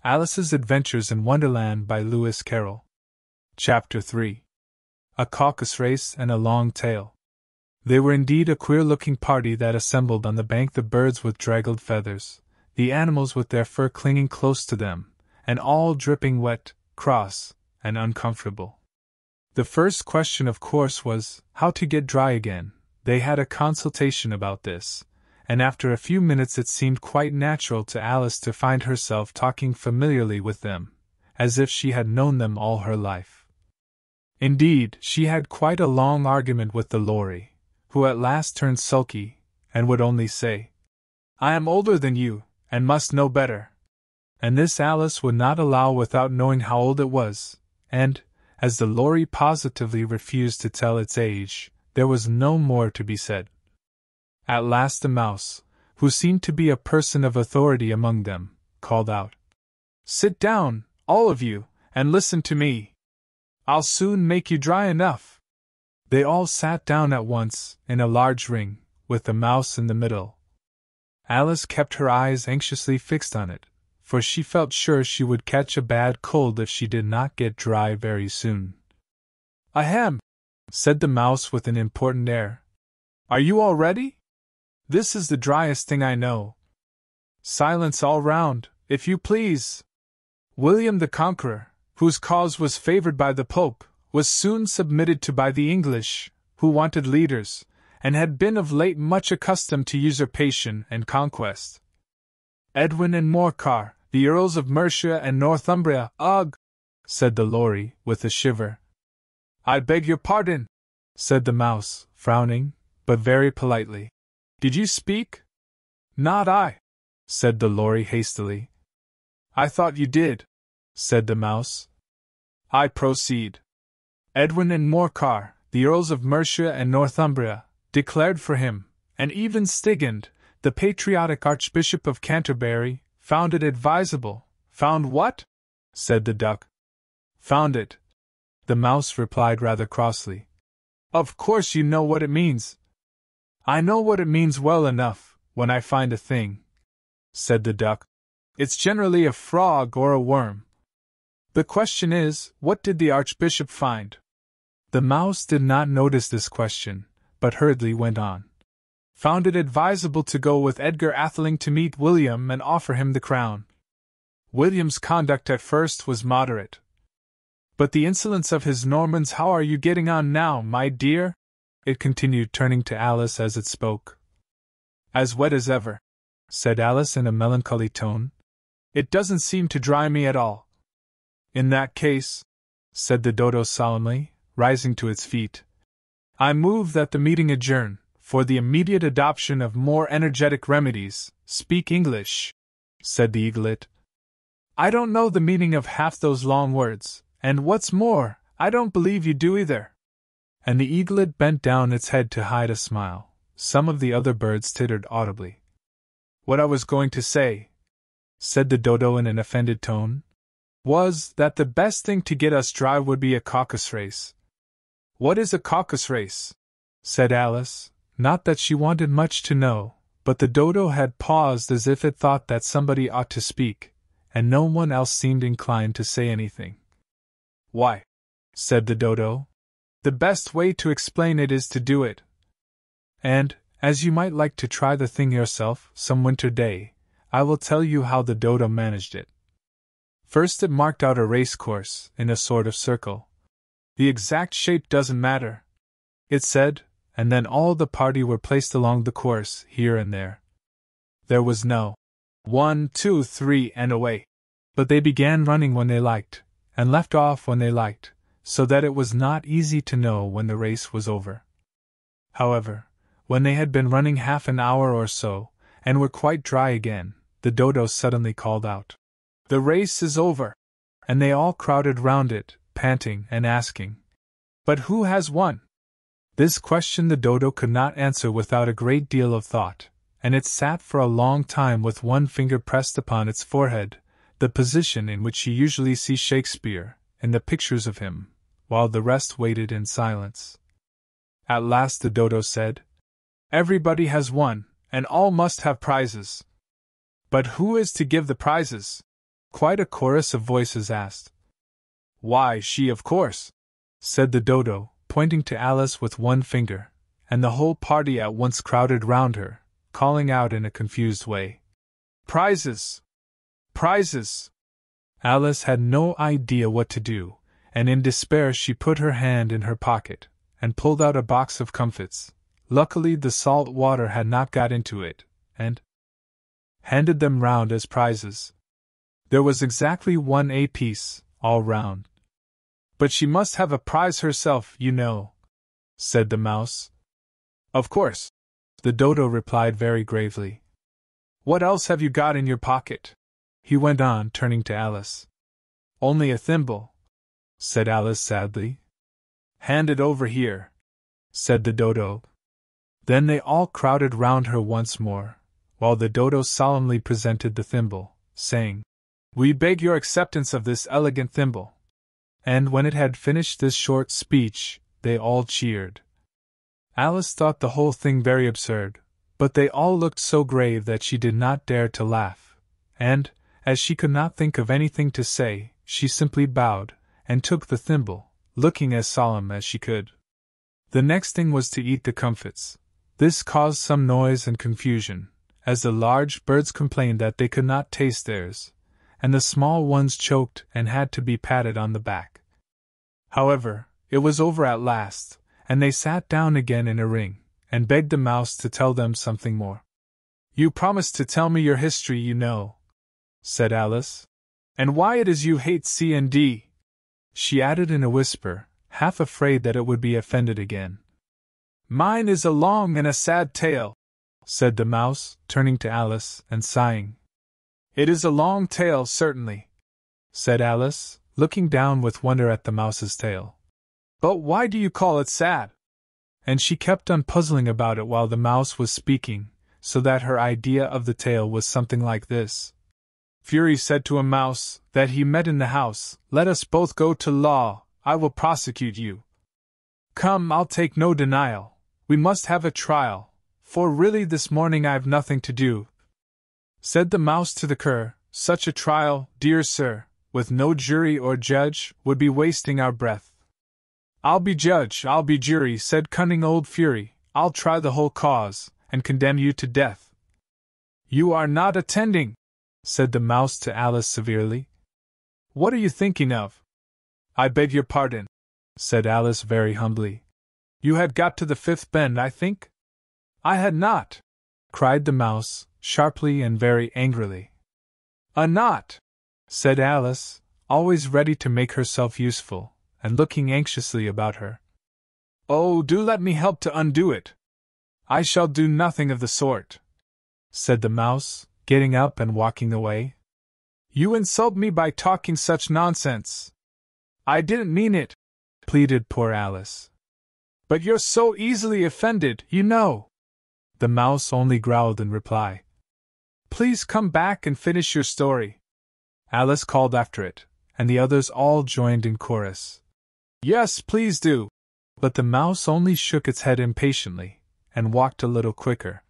Alice's Adventures in Wonderland by Lewis Carroll. Chapter 3. A Caucus-Race and a Long Tail. They were indeed a queer-looking party that assembled on the bank, the birds with draggled feathers, the animals with their fur clinging close to them, and all dripping wet, cross, and uncomfortable. The first question, of course, was how to get dry again. They had a consultation about this, and after a few minutes it seemed quite natural to Alice to find herself talking familiarly with them, as if she had known them all her life. Indeed, she had quite a long argument with the Lory, who at last turned sulky, and would only say, "I am older than you, and must know better." And this Alice would not allow without knowing how old it was, and, as the Lory positively refused to tell its age, there was no more to be said. At last the Mouse, who seemed to be a person of authority among them, called out, "Sit down, all of you, and listen to me. I'll soon make you dry enough." They all sat down at once, in a large ring, with the Mouse in the middle. Alice kept her eyes anxiously fixed on it, for she felt sure she would catch a bad cold if she did not get dry very soon. "Ahem!" said the Mouse with an important air. "Are you all ready? This is the driest thing I know. Silence all round, if you please." William the Conqueror, whose cause was favored by the Pope, was soon submitted to by the English, who wanted leaders, and had been of late much accustomed to usurpation and conquest. "Edwin and Morcar, the Earls of Mercia and Northumbria, ugh!" said the Lory, with a shiver. "I beg your pardon," said the Mouse, frowning, but very politely. "Did you speak?" "Not I," said the Lory hastily. "I thought you did," said the Mouse. "I proceed. Edwin and Morcar, the Earls of Mercia and Northumbria, declared for him, and even Stigand, the patriotic Archbishop of Canterbury, found it advisable." "Found what?" said the Duck. "Found it," the Mouse replied rather crossly. "Of course you know what it means." "I know what it means well enough, when I find a thing," said the Duck. "It's generally a frog or a worm. The question is, what did the Archbishop find?" The Mouse did not notice this question, but hurriedly went on. "Found it advisable to go with Edgar Atheling to meet William and offer him the crown. William's conduct at first was moderate. But the insolence of his Normans. How are you getting on now, my dear?" it continued, turning to Alice as it spoke. "As wet as ever," said Alice in a melancholy tone. "It doesn't seem to dry me at all." "In that case," said the Dodo solemnly, rising to its feet, "I move that the meeting adjourn, for the immediate adoption of more energetic remedies." "Speak English," said the Eaglet. "I don't know the meaning of half those long words, and what's more, I don't believe you do either." And the Eaglet bent down its head to hide a smile. Some of the other birds tittered audibly. "What I was going to say," said the Dodo in an offended tone, "was that the best thing to get us dry would be a caucus-race." "What is a caucus-race?" said Alice, not that she wanted much to know, but the Dodo had paused as if it thought that somebody ought to speak, and no one else seemed inclined to say anything. "Why," said the Dodo, "the best way to explain it is to do it. And, as you might like to try the thing yourself some winter day, I will tell you how the Dodo managed it. First it marked out a race course, in a sort of circle. The exact shape doesn't matter, it said, and then all the party were placed along the course, here and there. There was no 1, 2, 3, and away. But they began running when they liked, and left off when they liked, so that it was not easy to know when the race was over. However, when they had been running half an hour or so, and were quite dry again, the Dodo suddenly called out, "The race is over!" And they all crowded round it, panting and asking, "But who has won?" This question the Dodo could not answer without a great deal of thought, and it sat for a long time with one finger pressed upon its forehead, the position in which you usually see Shakespeare, in the pictures of him, while the rest waited in silence. At last the Dodo said, "Everybody has won, and all must have prizes." "But who is to give the prizes?" Quite a chorus of voices asked. Why, she, of course, said the dodo, pointing to Alice with one finger, and the whole party at once crowded round her, calling out in a confused way, Prizes! Prizes! Alice had no idea what to do, and in despair she put her hand in her pocket, and pulled out a box of comfits. Luckily the salt water had not got into it, and handed them round as prizes. There was exactly 1 apiece, all round. But she must have a prize herself, you know, said the mouse. Of course, the dodo replied very gravely. What else have you got in your pocket? He went on, turning to Alice. Only a thimble, said Alice sadly. Hand it over here, said the dodo. Then they all crowded round her once more, while the dodo solemnly presented the thimble, saying, We beg your acceptance of this elegant thimble. And when it had finished this short speech, they all cheered. Alice thought the whole thing very absurd, but they all looked so grave that she did not dare to laugh, and, as she could not think of anything to say, she simply bowed, and took the thimble, looking as solemn as she could. The next thing was to eat the comfits. This caused some noise and confusion, as the large birds complained that they could not taste theirs, and the small ones choked and had to be patted on the back. However, it was over at last, and they sat down again in a ring, and begged the mouse to tell them something more. You promised to tell me your history, you know, said Alice, and why it is you hate C&D, she added in a whisper, half afraid that it would be offended again. Mine is a long and a sad tale, said the mouse, turning to Alice and sighing. It is a long tale, certainly, said Alice, looking down with wonder at the mouse's tail. But why do you call it sad? And she kept on puzzling about it while the mouse was speaking, so that her idea of the tale was something like this. Fury said to a mouse that he met in the house, Let us both go to law, I will prosecute you. Come, I'll take no denial, we must have a trial, for really this morning I've nothing to do. Said the mouse to the cur, Such a trial, dear sir, with no jury or judge, would be wasting our breath. I'll be judge, I'll be jury, said cunning old Fury, I'll try the whole cause, and condemn you to death. You are not attending, said the mouse to Alice severely. What are you thinking of? I beg your pardon, said Alice very humbly. You had got to the 5th bend, I think? I had not, cried the mouse, sharply and very angrily. A knot, said Alice, always ready to make herself useful, and looking anxiously about her. Oh, do let me help to undo it. I shall do nothing of the sort, said the mouse, getting up and walking away. You insult me by talking such nonsense. I didn't mean it, pleaded poor Alice. But you're so easily offended, you know. The mouse only growled in reply. Please come back and finish your story, Alice called after it, and the others all joined in chorus. Yes, please do. But the mouse only shook its head impatiently, and walked a little quicker.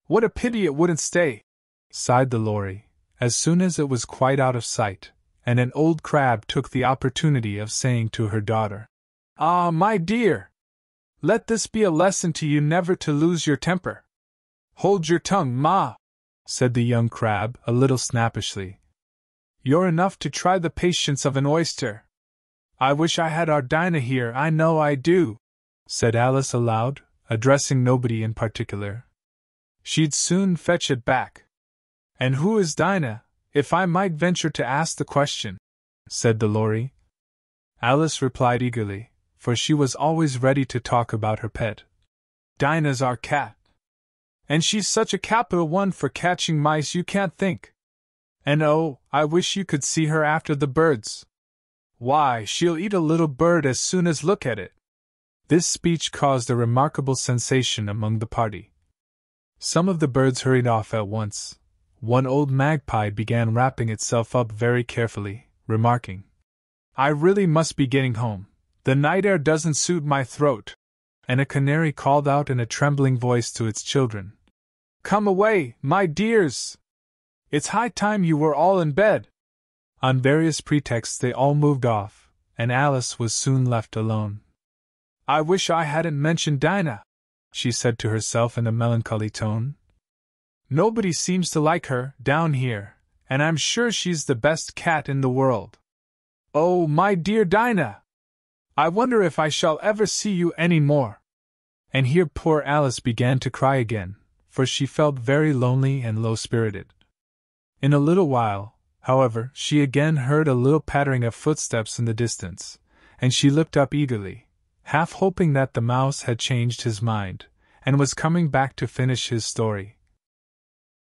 What a pity it wouldn't stay, sighed the lory, as soon as it was quite out of sight, and an old crab took the opportunity of saying to her daughter, Ah, my dear! Let this be a lesson to you never to lose your temper. Hold your tongue, ma, said the young crab a little snappishly. You're enough to try the patience of an oyster. I wish I had our Dinah here, I know I do, said Alice aloud, addressing nobody in particular. She'd soon fetch it back. And who is Dinah, if I might venture to ask the question? Said the lory. Alice replied eagerly, for she was always ready to talk about her pet. Dinah's our cat. And she's such a capital one for catching mice you can't think. And oh, I wish you could see her after the birds. Why, she'll eat a little bird as soon as look at it. This speech caused a remarkable sensation among the party. Some of the birds hurried off at once. One old magpie began wrapping itself up very carefully, remarking, I really must be getting home. The night air doesn't suit my throat. And a canary called out in a trembling voice to its children, Come away, my dears! It's high time you were all in bed. On various pretexts they all moved off, and Alice was soon left alone. "I wish I hadn't mentioned Dinah," she said to herself in a melancholy tone. "Nobody seems to like her, down here, and I'm sure she's the best cat in the world. Oh, my dear Dinah! I wonder if I shall ever see you any more." And here poor Alice began to cry again, for she felt very lonely and low-spirited. In a little while, however, she again heard a little pattering of footsteps in the distance, and she looked up eagerly, half hoping that the mouse had changed his mind, and was coming back to finish his story.